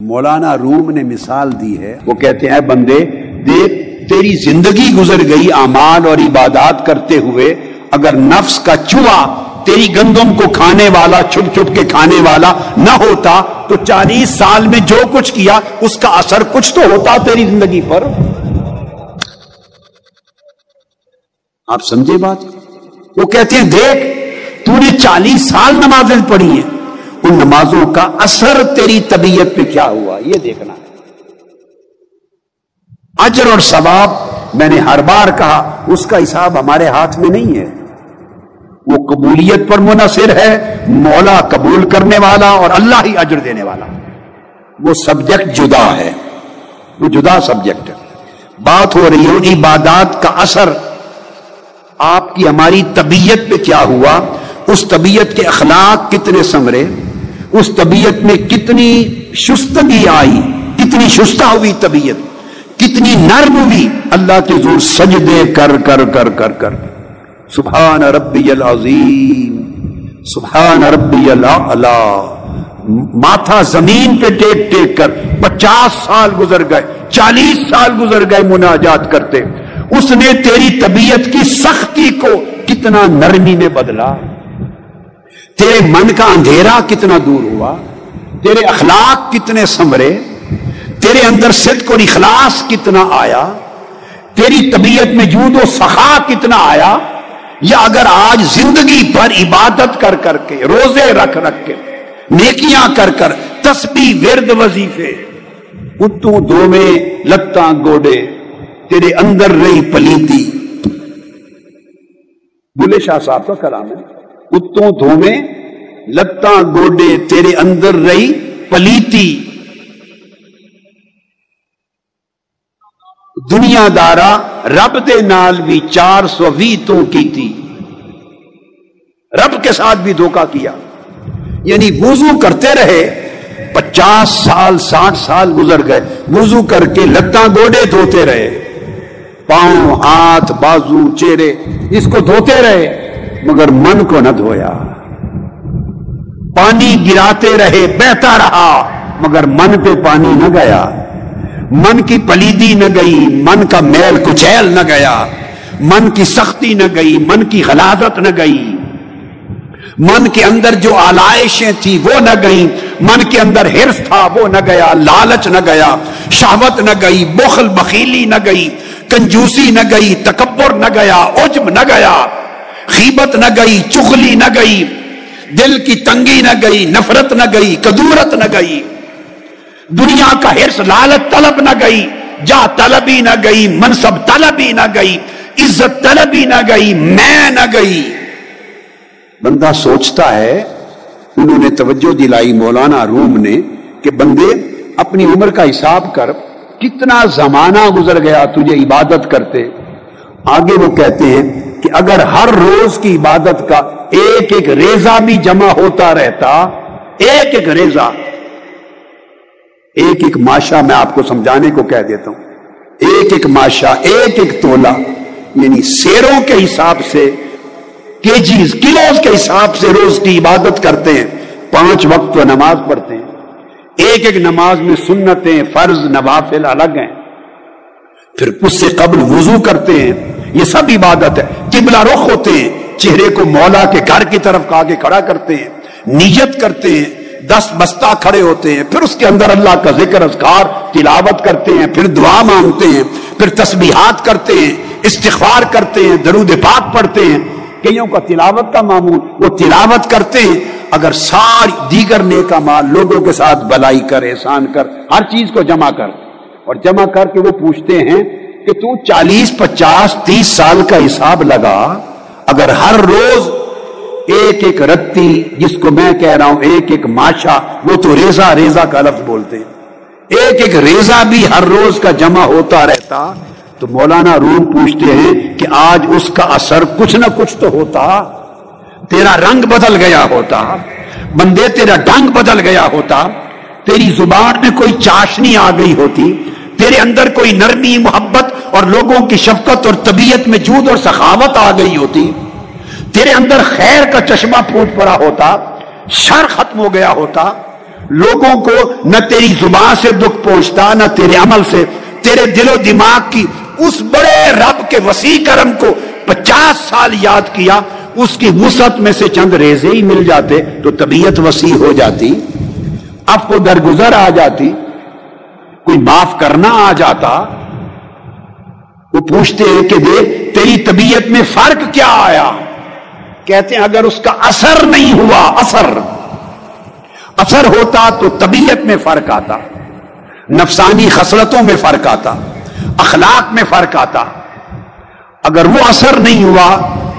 مولانا روم نے مثال دی ہے، وہ کہتے ہیں بندے دیکھ تیری زندگی گزر گئی اعمال اور عبادات کرتے ہوئے، اگر نفس کا چوہا تیری گندم کو کھانے والا، چھپ چھپ کے کھانے والا نہ ہوتا تو 40 سال میں جو کچھ کیا اس کا اثر کچھ تو ہوتا تیری زندگی پر۔ آپ سمجھے بات؟ وہ کہتے ہیں دیکھ تو نے 40 سال نمازیں پڑھی ہیں، ان نمازوں کا اثر تیری طبیعت پہ کیا ہوا یہ دیکھنا ہے۔ اجر اور ثواب میں نے ہر بار کہا اس کا حساب ہمارے ہاتھ میں نہیں ہے، وہ قبولیت پر منحصر ہے، مولا قبول کرنے والا اور اللہ ہی اجر دینے والا، وہ سبجیکٹ جدا ہے، وہ جدا سبجیکٹ ہے۔ بات ہو رہی ہے عبادات کا اثر آپ کی ہماری طبیعت پہ کیا ہوا، اس طبیعت کے اخلاق کتنے سنورے، اس طبیعت میں کتنی شستگی آئی، کتنی شستہ ہوئی طبیعت، کتنی نرم ہوئی، اللہ کے حضور سجدے کر کر کر کر کر سبحان ربی العظیم سبحان ربی الاعلی، ماتھا زمین پہ ٹیک ٹیک کر 50 سال گزر گئے، 40 سال گزر گئے مناجات کرتے، اس نے تیری طبیعت کی سختی کو کتنا نرمی میں بدلا، تیرے من کا اندھیرا کتنا دور ہوا، تیرے اخلاق کتنے سنورے، تیرے اندر صدق اور اخلاص کتنا آیا، تیری طبیعت میں جود و سخا کتنا آیا۔ یا اگر آج زندگی بھر عبادت کر کر کے، روزے رکھ رکھ کے، نیکیاں کر کر، تسبیح ورد وظیفے، اتوں دو میں لتاں گوڑے، تیرے اندر رہی پلیتی، بلے شاہ صاحب کا کلام ہے، اتوں دو میں لتاں گوڑے، تیرے اندر رہی پلیتی، دنیا دارا رب دے نال بھی 420 تو کی تھی، رب کے ساتھ بھی دھوکہ کیا، یعنی وضو کرتے رہے 50 سال 60 سال گزر گئے، وضو کر کے لتاں گوڑے دھوتے رہے، پاؤں ہاتھ بازو چہرے اس کو دھوتے رہے، مگر من کو نہ دھویا، پانی گراتے رہے بہتا رہا مگر من پہ پانی نہ گیا، من کی پلیدی نہ گئی، من کا میل کچیل نہ گیا، من کی سختی نہ گئی، من کی غلاظت نہ گئی، من کے اندر جو آلائشیں تھی وہ نہ گئیں، من کے اندر حرص تھا وہ نہ گیا، لالچ نہ گیا، شہوت نہ گئی، بخل بخیلی نہ گئی، کنجوسی نہ گئی، تکبر نہ گیا، عجب نہ گیا، غیبت نہ گئی، چغلی نہ گئی، دل کی تنگی نہ گئی، نفرت نہ گئی، کدورت نہ گئی، دنیا کا حرص لالچ طلب نہ گئی، جاہ طلبی نہ گئی، منصب طلبی نہ گئی، عزت طلبی نہ گئی، میں نہ گئی۔ بندہ سوچتا ہے، انہوں نے توجہ دلائی مولانا روم نے کہ بندے اپنی عمر کا حساب کر، کتنا زمانہ گزر گیا تجھے عبادت کرتے۔ آگے وہ کہتے ہیں کہ اگر ہر روز کی عبادت کا ایک ایک ریزہ بھی جمع ہوتا رہتا، ایک ایک ریزہ، ایک ایک ماشا، میں آپ کو سمجھانے کو کہہ دیتا ہوں، ایک ایک ماشا، ایک ایک تولہ، یعنی سیروں کے حساب سے، کیجیز کلوز کے حساب سے روز کی عبادت کرتے ہیں، 5 وقت و نماز پڑھتے ہیں، ایک ایک نماز میں سنتیں فرض نوافل الگ ہیں، پھر اس سے قبل وضو کرتے ہیں، یہ سب عبادت ہے، قبلہ رخ ہوتے ہیں، چہرے کو مولا کے گھر کی طرف آگے کھڑا کرتے ہیں، نیت کرتے ہیں، 10 بستہ کھڑے ہوتے ہیں، پھر اس کے اندر اللہ کا ذکر اذکار تلاوت کرتے ہیں، پھر دعا مانگتے ہیں، پھر تسبیحات کرتے ہیں، استغفار کرتے ہیں، درود پاک پڑھتے ہیں، کئیوں کا تلاوت کا معمول، وہ تلاوت کرتے ہیں، اگر ساری دیگر نیک اعمال، لوگوں کے ساتھ بلائی کر، احسان کر، ہر چیز کو جمع کر، اور جمع کر کے وہ پوچھتے ہیں کہ تو 40 50 30 سال کا حساب لگا، اگر ہر روز ایک ایک رتی، جس کو میں کہہ رہا ہوں ایک ایک ماشا، وہ تو ریزہ ریزہ کا لفظ بولتے ہیں، ایک ایک ریزہ بھی ہر روز کا جمع ہوتا رہتا، تو مولانا روم پوچھتے ہیں کہ آج اس کا اثر کچھ نہ کچھ تو ہوتا، تیرا رنگ بدل گیا ہوتا، بندے تیرا ڈنگ بدل گیا ہوتا، تیری زبان میں کوئی چاشنی آ گئی ہوتی، تیرے اندر کوئی نرمی محبت اور لوگوں کی شفقت اور طبیعت میں جود اور سخاوت آ گئی ہوتی، تیرے اندر خیر کا چشمہ پھوٹ پڑا ہوتا، شر ختم ہو گیا ہوتا، لوگوں کو نہ تیری زبان سے دکھ پہنچتا نہ تیرے عمل سے، تیرے دل و دماغ کی اس بڑے رب کے وسیع کرم کو 50 سال یاد کیا، اس کی وسعت میں سے چند ریزے ہی مل جاتے تو طبیعت وسیع ہو جاتی، اب کو درگزر آ جاتی، کوئی معاف کرنا آ جاتا۔ وہ پوچھتے ہیں کہ دیکھ تیری طبیعت میں فرق کیا آیا؟ کہتے ہیں اگر اس کا اثر نہیں ہوا، اثر ہوتا تو طبیعت میں فرق آتا، نفسانی خصلتوں میں فرق آتا، اخلاق میں فرق آتا۔ اگر وہ اثر نہیں ہوا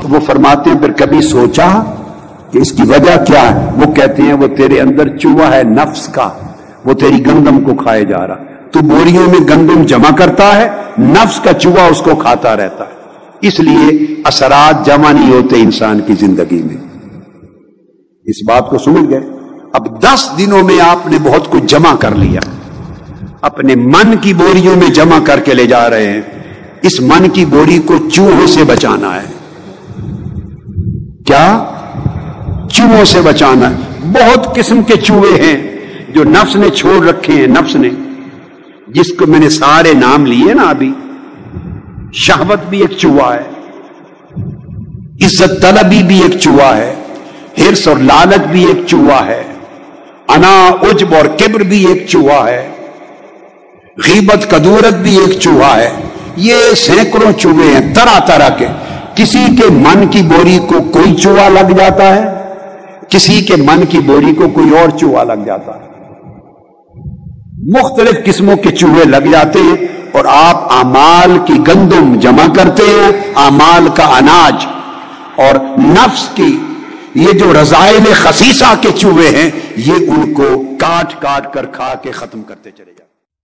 تو وہ فرماتے ہیں پھر کبھی سوچا کہ اس کی وجہ کیا ہے؟ وہ کہتے ہیں وہ تیرے اندر چوہا ہے نفس کا، وہ تیری گندم کو کھائے جا رہا، تو بوریوں میں گندم جمع کرتا ہے، نفس کا چوہا اس کو کھاتا رہتا ہے، اس لیے اثرات جمع نہیں ہوتے انسان کی زندگی میں۔ اس بات کو سمجھ گئے؟ اب 10 دنوں میں آپ نے بہت کچھ جمع کر لیا، اپنے من کی بوریوں میں جمع کر کے لے جا رہے ہیں۔ اس من کی بوری کو چوہوں سے بچانا ہے۔ کیا؟ چوہوں سے بچانا ہے۔ بہت قسم کے چوہے ہیں جو نفس نے چھوڑ رکھے ہیں، نفس نے، جس کو میں نے سارے نام لیے نا ابھی۔ شہوت بھی ایک چوہا ہے، عزت طلبی بھی ایک چوہا ہے، حرص اور لالچ بھی ایک چوہا ہے، انا عجب اور کبر بھی ایک چوہا ہے، غیبت کدورت بھی ایک چوہا ہے۔ یہ سینکڑوں چوہے ہیں طرح طرح کے۔ کسی کے من کی بوری کو کوئی چوہا لگ جاتا ہے، کسی کے من کی بوری کو کوئی اور چوہا لگ جاتا ہے، مختلف قسموں کے چوہے لگ جاتے ہیں، اور آپ اعمال کی گندم جمع کرتے ہیں، اعمال کا اناج، اور نفس کی یہ جو رذائل خسیسہ کے چوہے ہیں یہ ان کو کاٹ کاٹ کر کھا کے ختم کرتے چلے جاتے ہیں۔